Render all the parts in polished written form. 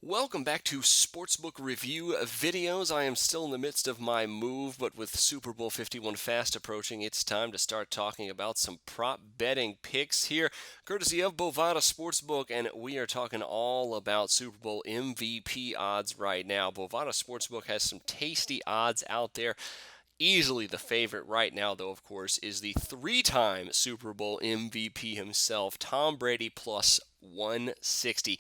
Welcome back to Sportsbook Review videos. I am still in the midst of my move, but with Super Bowl 51 fast approaching, it's time to start talking about some prop betting picks here, courtesy of Bovada Sportsbook, and we are talking all about Super Bowl MVP odds right now. Bovada Sportsbook has some tasty odds out there. Easily the favorite right now, though, of course, is the three-time Super Bowl MVP himself, Tom Brady, plus 160.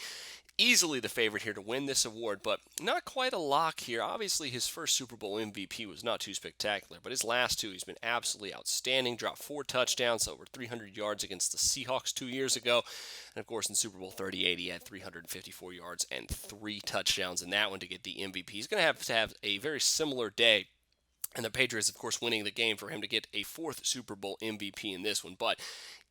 Easily the favorite here to win this award, but not quite a lock here. Obviously, his first Super Bowl MVP was not too spectacular, but his last two, he's been absolutely outstanding. Dropped 4 touchdowns, over 300 yards against the Seahawks 2 years ago. And, of course, in Super Bowl 38, he had 354 yards and 3 touchdowns in that one to get the MVP. He's going to have a very similar day. And the Patriots, of course, winning the game for him to get a fourth Super Bowl MVP in this one. But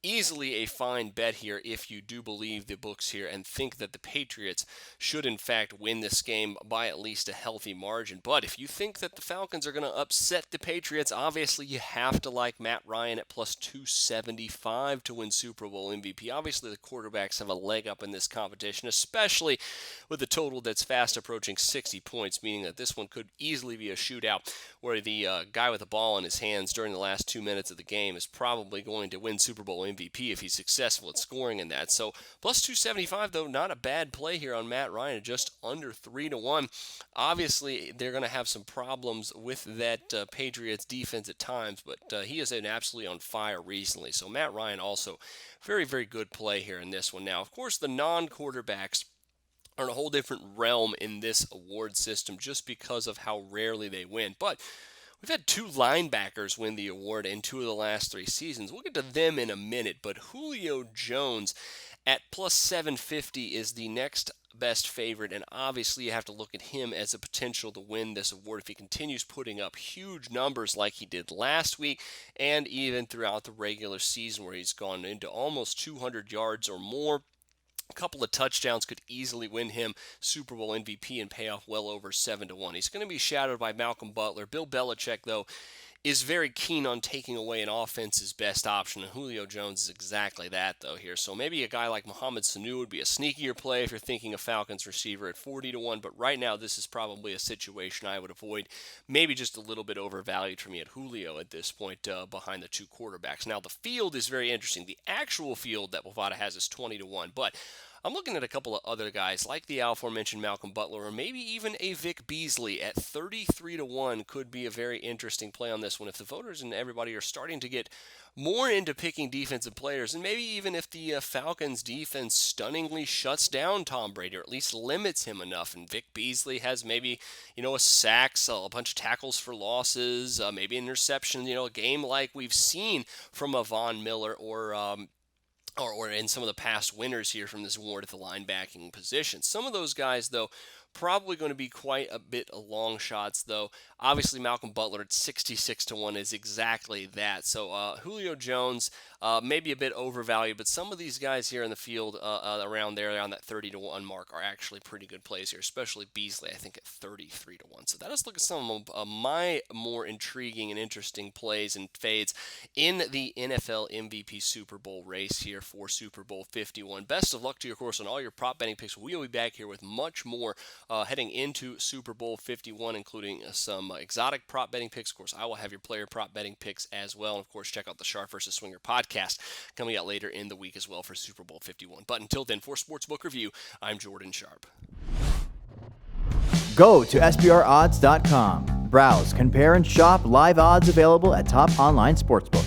easily a fine bet here if you do believe the books here and think that the Patriots should, in fact, win this game by at least a healthy margin. But if you think that the Falcons are going to upset the Patriots, obviously you have to like Matt Ryan at plus 275 to win Super Bowl MVP. Obviously, the quarterbacks have a leg up in this competition, especially with a total that's fast approaching 60 points, meaning that this one could easily be a shootout where the guy with the ball in his hands during the last 2 minutes of the game is probably going to win Super Bowl MVP if he's successful at scoring in that. So plus 275, though, not a bad play here on Matt Ryan, just under 3-1. Obviously, they're going to have some problems with that Patriots defense at times, but he has been absolutely on fire recently. So Matt Ryan also very, very good play here in this one. Now, of course, the non-quarterbacks are in a whole different realm in this award system just because of how rarely they win. But we've had 2 linebackers win the award in 2 of the last 3 seasons. We'll get to them in a minute, but Julio Jones at plus 750 is the next best favorite, and obviously you have to look at him as a potential to win this award if he continues putting up huge numbers like he did last week and even throughout the regular season where he's gone into almost 200 yards or more. A couple of touchdowns could easily win him Super Bowl MVP and pay off well over 7-1. He's going to be shadowed by Malcolm Butler. Bill Belichick, though, is very keen on taking away an offense's best option, and Julio Jones is exactly that, though, here. So maybe a guy like Mohamed Sanu would be a sneakier play if you're thinking a Falcons receiver at 40-1, but right now this is probably a situation I would avoid. Maybe just a little bit overvalued for me at Julio at this point behind the 2 quarterbacks. Now, the field is very interesting. The actual field that Bovada has is 20-1, but I'm looking at a couple of other guys like the aforementioned Malcolm Butler or maybe even a Vic Beasley at 33-1 could be a very interesting play on this one. If the voters and everybody are starting to get more into picking defensive players, and maybe even if the Falcons defense stunningly shuts down Tom Brady or at least limits him enough, and Vic Beasley has maybe, a sack, a bunch of tackles for losses, maybe an interception, a game like we've seen from a Von Miller or in some of the past winners here from this award at the linebacking position. Some of those guys, though, probably going to be quite a bit of long shots, though. Obviously, Malcolm Butler at 66-1 is exactly that. So Julio Jones, maybe a bit overvalued, but some of these guys here in the field around that 30-1 mark are actually pretty good plays here, especially Beasley, I think, at 33-1. So let us look at some of my more intriguing and interesting plays and fades in the NFL MVP Super Bowl race here for Super Bowl 51. Best of luck to you, of course, on all your prop betting picks. We will be back here with much more heading into Super Bowl 51, including some exotic prop betting picks. Of course, I will have your player prop betting picks as well. And, of course, check out the Sharp vs. Swinger podcast coming out later in the week as well for Super Bowl 51. But until then, for Sportsbook Review, I'm Jordan Sharp. Go to SBRodds.com. Browse, compare, and shop live odds available at top online sportsbooks.